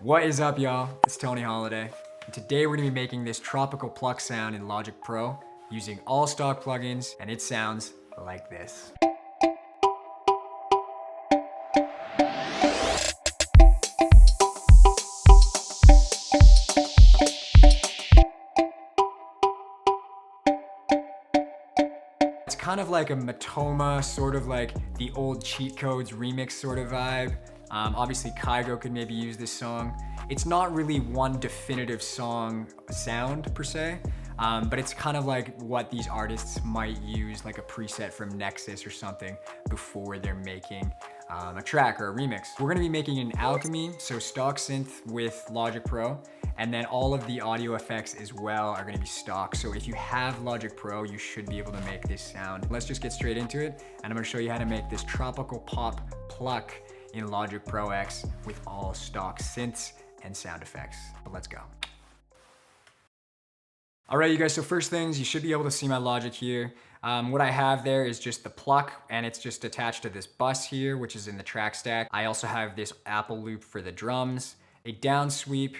What is up, y'all? It's Tony Holiday, and today we're gonna be making this tropical pluck sound in Logic Pro using all stock plugins, and it sounds like this. It's kind of like a Matoma, sort of like the old cheat codes remix sort of vibe. Obviously Kygo could maybe use this song. It's not really one definitive song sound per se, but it's kind of like what these artists might use, like a preset from Nexus or something before they're making a track or a remix. We're gonna be making an Alchemy, so stock synth with Logic Pro, and then all of the audio effects as well are gonna be stock. So if you have Logic Pro, you should be able to make this sound. Let's just get straight into it, and I'm gonna show you how to make this tropical pop pluck in Logic Pro X with all stock synths and sound effects. But let's go. All right, you guys, so first things, you should be able to see my Logic here. What I have there is just the pluck, and it's just attached to this bus here, which is in the track stack. I also have this Apple loop for the drums, a down sweep.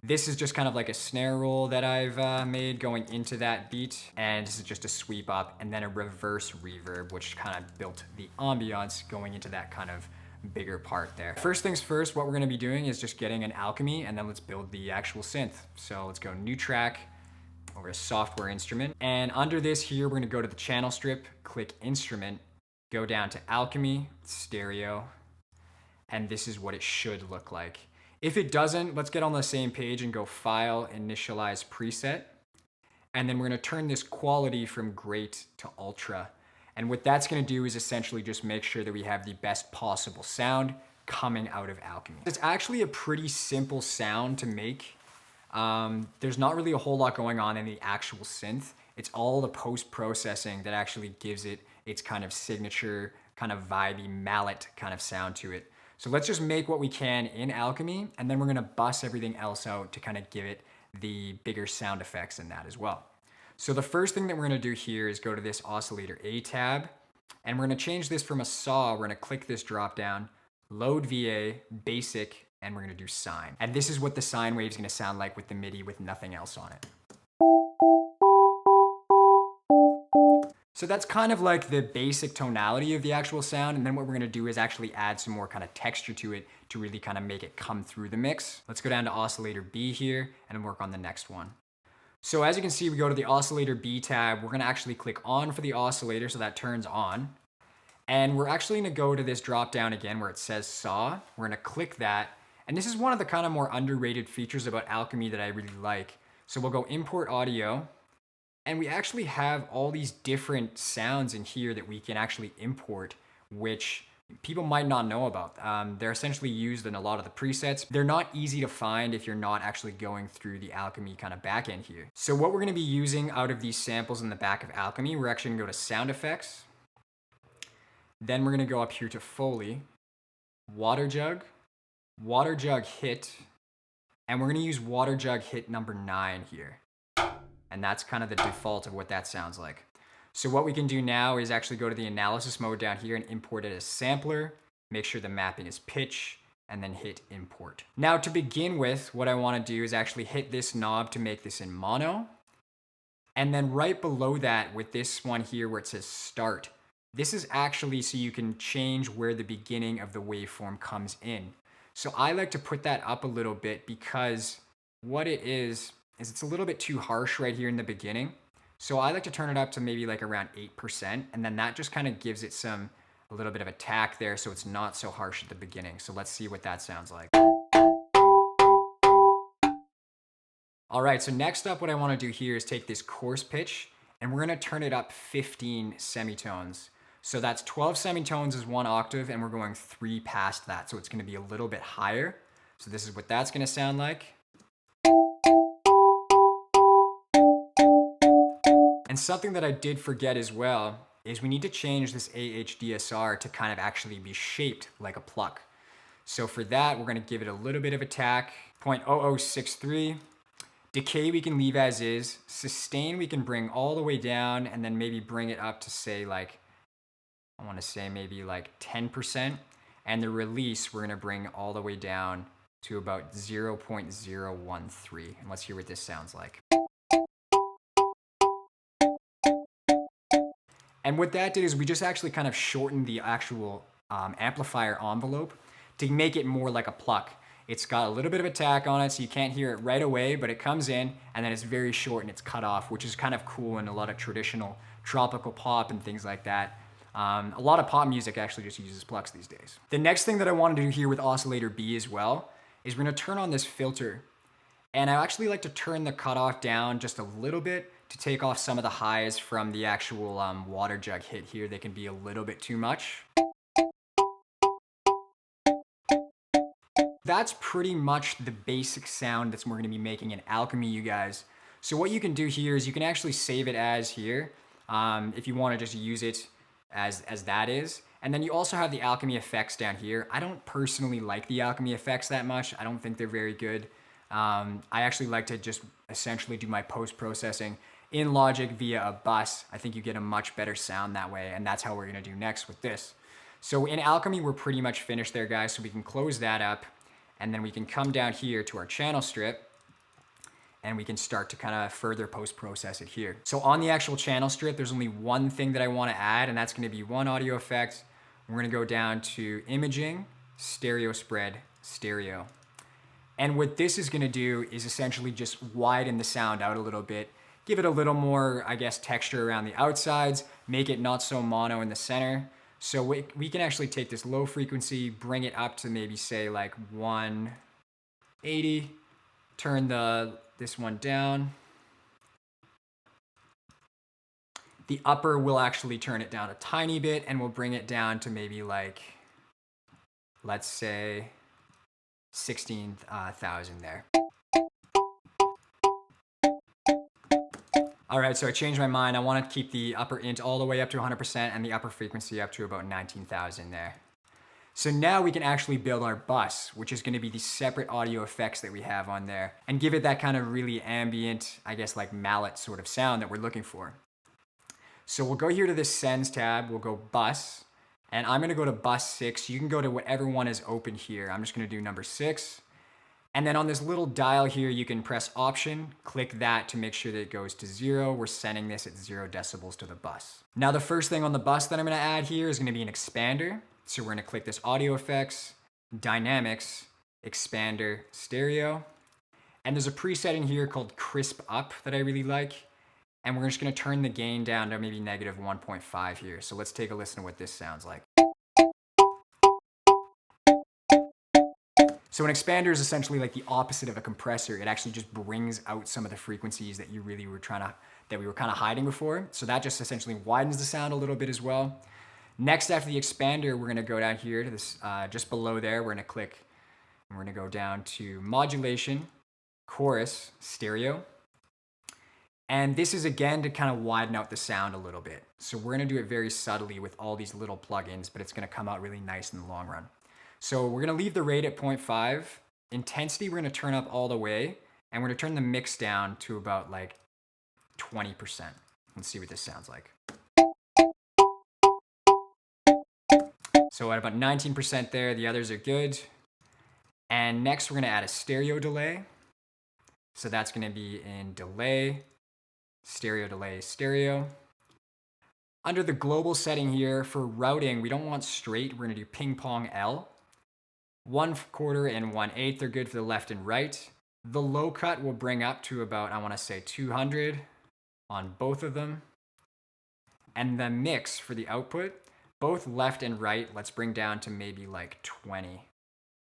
This is just kind of like a snare roll that I've made going into that beat, and this is just a sweep up, and then a reverse reverb, which kind of built the ambiance going into that kind of bigger part there. First things first, what we're gonna be doing is just getting an Alchemy, and then let's build the actual synth. So let's go new track, over to software instrument. And under this here, we're gonna go to the channel strip, click instrument, go down to Alchemy, stereo, and this is what it should look like. If it doesn't, let's get on the same page and go File, Initialize Preset. And then we're gonna turn this quality from great to ultra. And what that's gonna do is essentially just make sure that we have the best possible sound coming out of Alchemy. It's actually a pretty simple sound to make. There's not really a whole lot going on in the actual synth. It's all the post-processing that actually gives it its kind of signature, kind of vibey mallet kind of sound to it. So let's just make what we can in Alchemy, and then we're gonna bust everything else out to kind of give it the bigger sound effects in that as well. So the first thing that we're gonna do here is go to this oscillator A tab, and we're gonna change this from a saw. We're gonna click this drop down, load VA, basic, and we're gonna do sine. And this is what the sine wave is gonna sound like with the MIDI with nothing else on it. So that's kind of like the basic tonality of the actual sound, and then what we're gonna do is actually add some more kind of texture to it to really kind of make it come through the mix. Let's go down to oscillator B here and work on the next one. So as you can see, we go to the oscillator B tab. We're gonna actually click on for the oscillator so that turns on. And we're actually gonna go to this drop down again where it says saw. We're gonna click that. And this is one of the kind of more underrated features about Alchemy that I really like. So we'll go import audio. And we actually have all these different sounds in here that we can actually import, which people might not know about. They're essentially used in a lot of the presets. They're not easy to find if you're not actually going through the Alchemy kind of backend here. So what we're gonna be using out of these samples in the back of Alchemy, we're actually gonna go to sound effects. Then we're gonna go up here to Foley, water jug hit, and we're gonna use water jug hit number 9 here. And that's kind of the default of what that sounds like. So what we can do now is actually go to the analysis mode down here and import it as sampler, make sure the mapping is pitch, and then hit import. Now to begin with, what I wanna do is actually hit this knob to make this in mono. And then right below that with this one here where it says start, this is actually so you can change where the beginning of the waveform comes in. So I like to put that up a little bit because what it is it's a little bit too harsh right here in the beginning. So I like to turn it up to maybe like around 8%, and then that just kind of gives it a little bit of attack there so it's not so harsh at the beginning. So let's see what that sounds like. All right, so next up what I want to do here is take this coarse pitch, and we're going to turn it up 15 semitones. So that's 12 semitones is 1 octave, and we're going 3 past that. So it's going to be a little bit higher. So this is what that's going to sound like. And something that I did forget as well is we need to change this AHDSR to kind of actually be shaped like a pluck. So for that, we're gonna give it a little bit of attack, 0.0063. Decay we can leave as is. Sustain we can bring all the way down and then maybe bring it up to say like, I wanna say maybe like 10%. And the release we're gonna bring all the way down to about 0.013. And let's hear what this sounds like. And what that did is we just actually kind of shortened the actual amplifier envelope to make it more like a pluck. It's got a little bit of attack on it, so you can't hear it right away, but it comes in and then it's very short and it's cut off, which is kind of cool in a lot of traditional tropical pop and things like that. A lot of pop music actually just uses plucks these days. The next thing that I wanted to do here with oscillator B as well is we're gonna turn on this filter. And I actually like to turn the cutoff down just a little bit to take off some of the highs from the actual water jug hit here. They can be a little bit too much. That's pretty much the basic sound that we're gonna be making in Alchemy, you guys. So what you can do here is you can actually save it as here if you wanna just use it as that is. And then you also have the Alchemy Effects down here. I don't personally like the Alchemy Effects that much. I don't think they're very good. I actually like to just essentially do my post-processing in Logic via a bus. I think you get a much better sound that way, and that's how we're gonna do next with this. So in Alchemy, we're pretty much finished there, guys, so we can close that up, and then we can come down here to our channel strip, and we can start to kind of further post-process it here. So on the actual channel strip, there's only one thing that I wanna add, and that's gonna be one audio effect. We're gonna go down to Imaging, Stereo Spread, Stereo. And what this is gonna do is essentially just widen the sound out a little bit, give it a little more, I guess, texture around the outsides, make it not so mono in the center. So we can actually take this low frequency, bring it up to maybe say like 180, turn this one down. The upper will actually turn it down a tiny bit and we'll bring it down to maybe like, let's say 16,000 there. All right, so I changed my mind. I want to keep the upper int all the way up to 100% and the upper frequency up to about 19,000 there. So now we can actually build our bus, which is going to be the separate audio effects that we have on there, and give it that kind of really ambient, I guess like mallet sort of sound that we're looking for. So we'll go here to this Sends tab, we'll go bus, and I'm going to go to bus 6. You can go to whatever one is open here. I'm just going to do number 6. And then on this little dial here, you can press Option, click that to make sure that it goes to 0. We're sending this at 0 decibels to the bus. Now the first thing on the bus that I'm gonna add here is gonna be an expander. So we're gonna click this Audio Effects, Dynamics, Expander, Stereo. And there's a preset in here called Crisp Up that I really like. And we're just gonna turn the gain down to maybe negative 1.5 here. So let's take a listen to what this sounds like. So an expander is essentially like the opposite of a compressor. It actually just brings out some of the frequencies that you really were that we were kind of hiding before. So that just essentially widens the sound a little bit as well. Next, after the expander, we're gonna go down here to this, just below there, we're gonna click, and we're gonna go down to Modulation, Chorus, Stereo. And this is again to kind of widen out the sound a little bit. So we're gonna do it very subtly with all these little plugins, but it's gonna come out really nice in the long run. So we're gonna leave the rate at 0.5. Intensity, we're gonna turn up all the way, and we're gonna turn the mix down to about like 20%. Let's see what this sounds like. So at about 19% there, the others are good. And next we're gonna add a stereo delay. So that's gonna be in delay, stereo. Under the global setting here, for routing, we don't want straight, we're gonna do ping pong L. 1/4 and 1/8 are good for the left and right. The low cut will bring up to about, I wanna say 200 on both of them. And the mix for the output, both left and right, let's bring down to maybe like 20,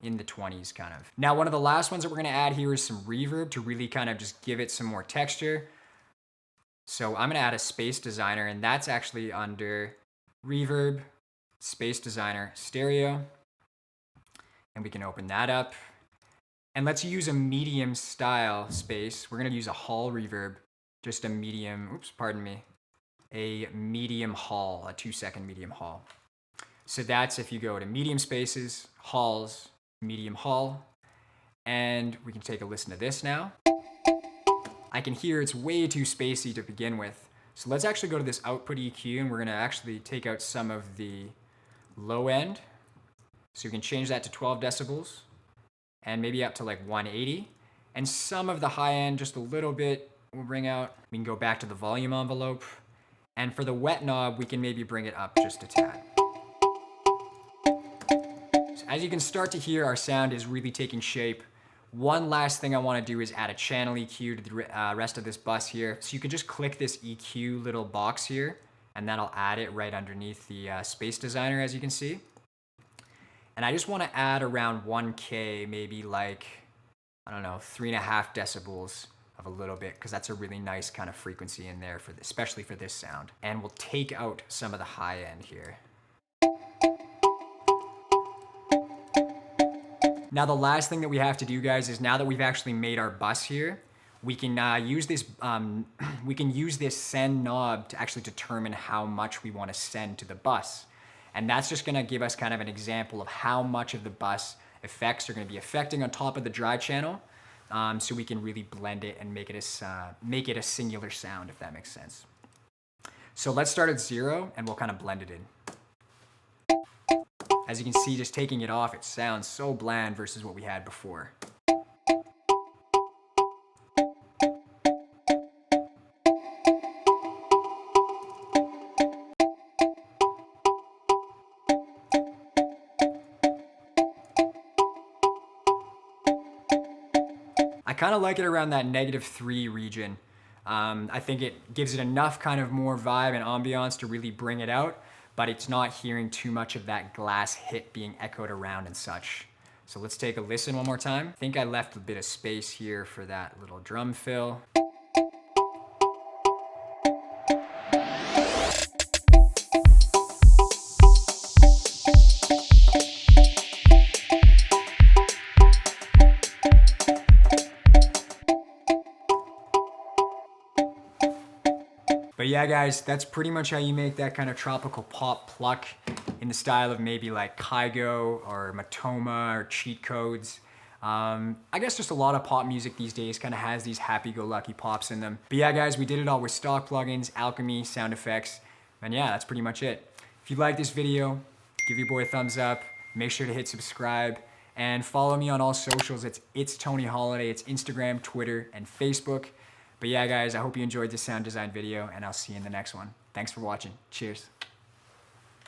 in the 20s kind of. Now, one of the last ones that we're gonna add here is some reverb to really kind of just give it some more texture. So I'm gonna add a Space Designer, and that's actually under Reverb, Space Designer, Stereo. And we can open that up. And let's use a medium style space. We're gonna use a hall reverb, just a medium, a medium hall, a 2-second medium hall. So that's if you go to medium spaces, halls, medium hall, and we can take a listen to this now. I can hear it's way too spacey to begin with. So let's actually go to this output EQ, and we're gonna actually take out some of the low end. So you can change that to 12 decibels. and maybe up to like 180. And some of the high end, just a little bit, we'll bring out. We can go back to the volume envelope. And for the wet knob, we can maybe bring it up just a tad. So as you can start to hear, our sound is really taking shape. One last thing I want to do is add a channel EQ to the rest of this bus here. So you can just click this EQ little box here, and that'll add it right underneath the space designer, as you can see. And I just want to add around 1K, maybe like, I don't know, 3.5 decibels of a little bit, because that's a really nice kind of frequency in there, for especially for this sound. And we'll take out some of the high end here. Now the last thing that we have to do, guys, is now that we've actually made our bus here, we can use this send knob to actually determine how much we want to send to the bus. And that's just going to give us kind of an example of how much of the bus effects are going to be affecting on top of the dry channel, so we can really blend it and make it a singular sound, if that makes sense. So let's start at 0 and we'll kind of blend it in. As you can see, just taking it off, it sounds so bland versus what we had before. I kind of like it around that -3 region. I think it gives it enough kind of more vibe and ambiance to really bring it out, but it's not hearing too much of that glass hit being echoed around and such. So let's take a listen one more time. I think I left a bit of space here for that little drum fill. But yeah, guys, that's pretty much how you make that kind of tropical pop pluck in the style of maybe like Kygo or Matoma or cheat codes. I guess just a lot of pop music these days kind of has these happy-go-lucky pops in them. But yeah, guys, we did it all with stock plugins, Alchemy, sound effects, and yeah, that's pretty much it. If you like this video, give your boy a thumbs up, make sure to hit subscribe, and follow me on all socials. It's Tony Holiday. It's Instagram, Twitter, and Facebook. But yeah, guys, I hope you enjoyed this sound design video, and I'll see you in the next one. Thanks for watching. Cheers.